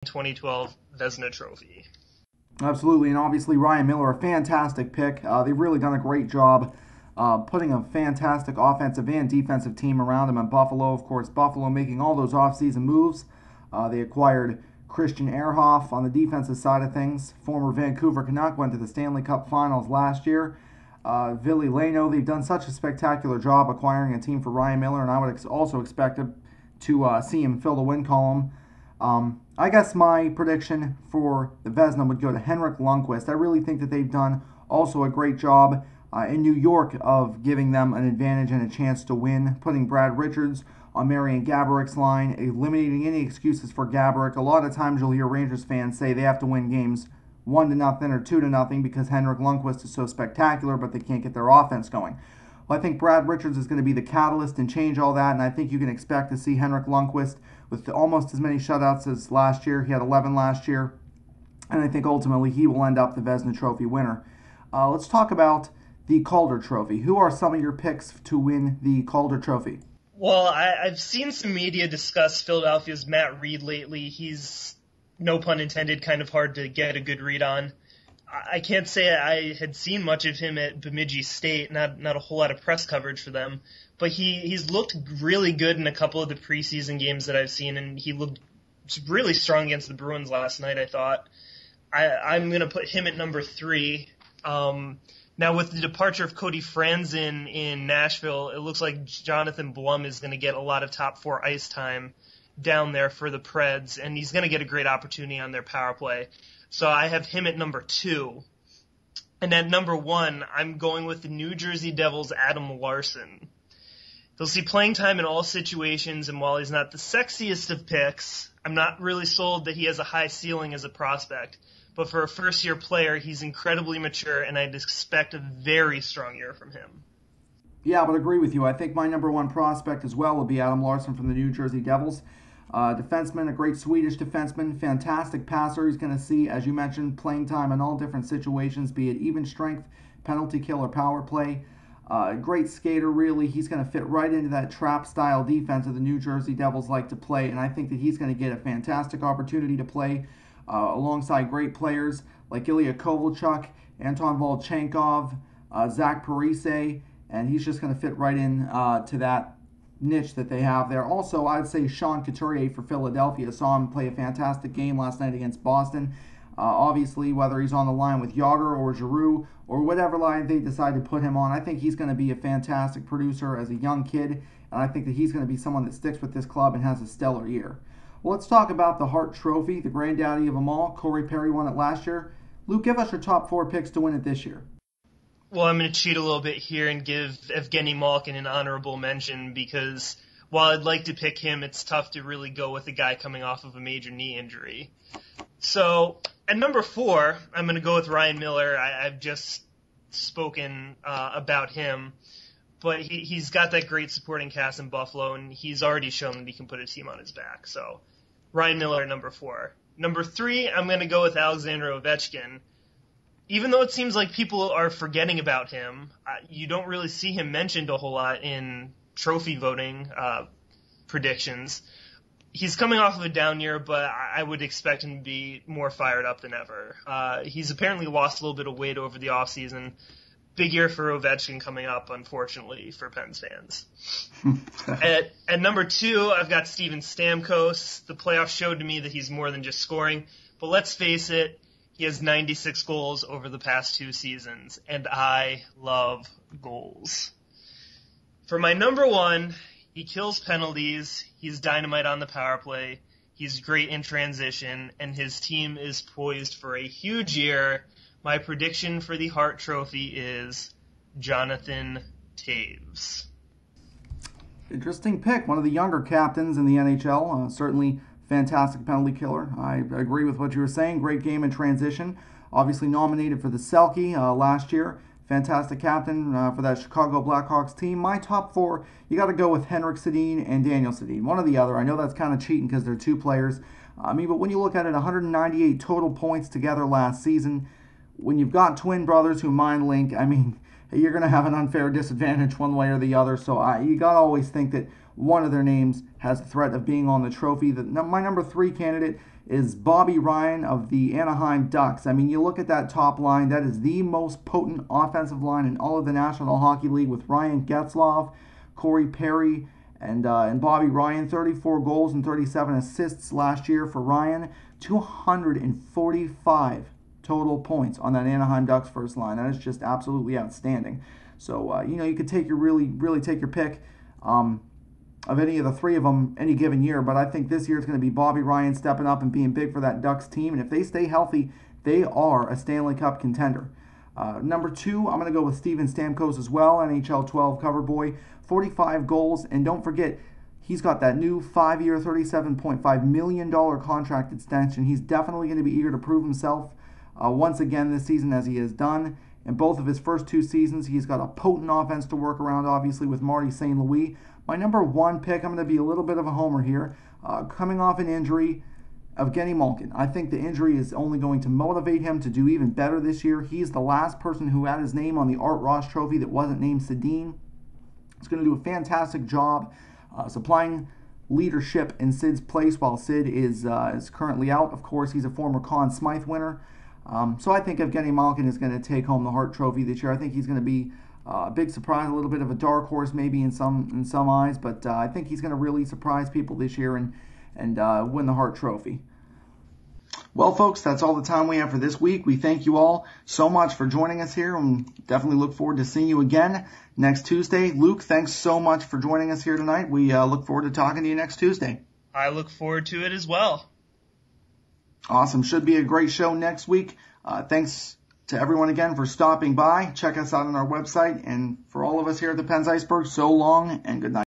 2012 Vezina Trophy. Absolutely, and obviously Ryan Miller, a fantastic pick. They've really done a great job putting a fantastic offensive and defensive team around him. And Buffalo, of course, Buffalo making all those offseason moves. They acquired Christian Ehrhoff on the defensive side of things. Former Vancouver Canuck, went to the Stanley Cup Finals last year. Ville Leino, they've done such a spectacular job acquiring a team for Ryan Miller, and I would also expect to see him fill the win column. I guess my prediction for the Vezina would go to Henrik Lundqvist. I really think that they've done also a great job in New York of giving them an advantage and a chance to win, putting Brad Richards on Marian Gaborik's line, eliminating any excuses for Gaborik. A lot of times you'll hear Rangers fans say they have to win games 1-0 or 2-0 because Henrik Lundqvist is so spectacular, but they can't get their offense going. Well, I think Brad Richards is going to be the catalyst and change all that, and I think you can expect to see Henrik Lundqvist with almost as many shutouts as last year. He had 11 last year, and I think ultimately he will end up the Vezina Trophy winner. Let's talk about the Calder Trophy. Who are some of your picks to win the Calder Trophy? Well, I've seen some media discuss Philadelphia's Matt Reed lately. He's, no pun intended, kind of hard to get a good read on. I can't say I had seen much of him at Bemidji State, not a whole lot of press coverage for them, but he's looked really good in a couple of the preseason games that I've seen, and he looked really strong against the Bruins last night, I thought. I'm going to put him at number 3. Now, with the departure of Cody Franzen in Nashville, it looks like Jonathan Blum is going to get a lot of top 4 ice time down there for the Preds, and he's going to get a great opportunity on their power play. So I have him at number 2. And at number 1, I'm going with the New Jersey Devils' Adam Larson. He'll see playing time in all situations, and while he's not the sexiest of picks, I'm not really sold that he has a high ceiling as a prospect. But for a first-year player, he's incredibly mature, and I'd expect a very strong year from him. Yeah, I would agree with you. I think my number 1 prospect as well will be Adam Larson from the New Jersey Devils. Defenseman, a great Swedish defenseman, fantastic passer. He's going to see, as you mentioned, playing time in all different situations, be it even strength, penalty kill, or power play. Great skater, really. He's going to fit right into that trap-style defense that the New Jersey Devils like to play, and I think that he's going to get a fantastic opportunity to play alongside great players like Ilya Kovalchuk, Anton Volchenkov, Zach Parise, and he's just going to fit right in to that niche that they have there. Also, I'd say Sean Couturier for Philadelphia. Saw him play a fantastic game last night against Boston. Obviously, whether he's on the line with Yager or Giroux or whatever line they decide to put him on, I think he's going to be a fantastic producer as a young kid, and I think that he's going to be someone that sticks with this club and has a stellar year. Well, let's talk about the Hart Trophy, the granddaddy of them all. Corey Perry won it last year. Luke, give us your top 4 picks to win it this year. Well, I'm going to cheat a little bit here and give Evgeny Malkin an honorable mention because while I'd like to pick him, it's tough to really go with a guy coming off of a major knee injury. So at number 4, I'm going to go with Ryan Miller. I've just spoken about him, but he's got that great supporting cast in Buffalo, and he's already shown that he can put a team on his back. So Ryan Miller at number 4. Number 3, I'm going to go with Alexander Ovechkin. Even though it seems like people are forgetting about him, you don't really see him mentioned a whole lot in trophy voting predictions. He's coming off of a down year, but I would expect him to be more fired up than ever. He's apparently lost a little bit of weight over the offseason. Big year for Ovechkin coming up, unfortunately, for Pens fans. At number 2, I've got Steven Stamkos. The playoffs showed to me that he's more than just scoring, but let's face it, he has 96 goals over the past 2 seasons, and I love goals. For my number 1, he kills penalties, he's dynamite on the power play, he's great in transition, and his team is poised for a huge year. My prediction for the Hart Trophy is Jonathan Toews. Interesting pick. One of the younger captains in the NHL. Certainly fantastic penalty killer. I agree with what you were saying. Great game in transition. Obviously nominated for the Selke last year. Fantastic captain for that Chicago Blackhawks team. My top 4, you got to go with Henrik Sedin and Daniel Sedin. One or the other. I know that's kind of cheating because they're 2 players. But when you look at it, 198 total points together last season. When you've got twin brothers who mind link, you're going to have an unfair disadvantage one way or the other. So you got to always think that one of their names has the threat of being on the trophy. My number 3 candidate is Bobby Ryan of the Anaheim Ducks. I mean, you look at that top line, that is the most potent offensive line in all of the National Hockey League with Ryan Getzlaf, Corey Perry, and Bobby Ryan. 34 goals and 37 assists last year for Ryan. 245 total points on that Anaheim Ducks first line. That is just absolutely outstanding. So, you could take your really take your pick of any of the three of them any given year, but I think this year it's going to be Bobby Ryan stepping up and being big for that Ducks team, and if they stay healthy, they are a Stanley Cup contender. Number 2, I'm going to go with Steven Stamkos as well, NHL 12 cover boy, 45 goals, and don't forget, he's got that new 5-year, $37.5 million contract extension. He's definitely going to be eager to prove himself once again this season, as he has done in both of his first 2 seasons. He's got a potent offense to work around, obviously, with Marty St. Louis. My number 1 pick, I'm going to be a little bit of a homer here, coming off an injury, Evgeny Malkin. I think the injury is only going to motivate him to do even better this year. He's the last person who had his name on the Art Ross Trophy that wasn't named Sedin. He's going to do a fantastic job supplying leadership in Sid's place while Sid is currently out. Of course, he's a former Conn Smythe winner. So I think Evgeny Malkin is going to take home the Hart Trophy this year. I think he's going to be a big surprise, a little bit of a dark horse maybe in some eyes, but I think he's going to really surprise people this year and win the Hart Trophy. Well, folks, that's all the time we have for this week. We thank you all so much for joining us here, and definitely look forward to seeing you again next Tuesday. Luke, thanks so much for joining us here tonight. We look forward to talking to you next Tuesday. I look forward to it as well. Awesome. Should be a great show next week. Thanks to everyone again for stopping by. Check us out on our website. And for all of us here at the Pens Iceberg, so long and good night.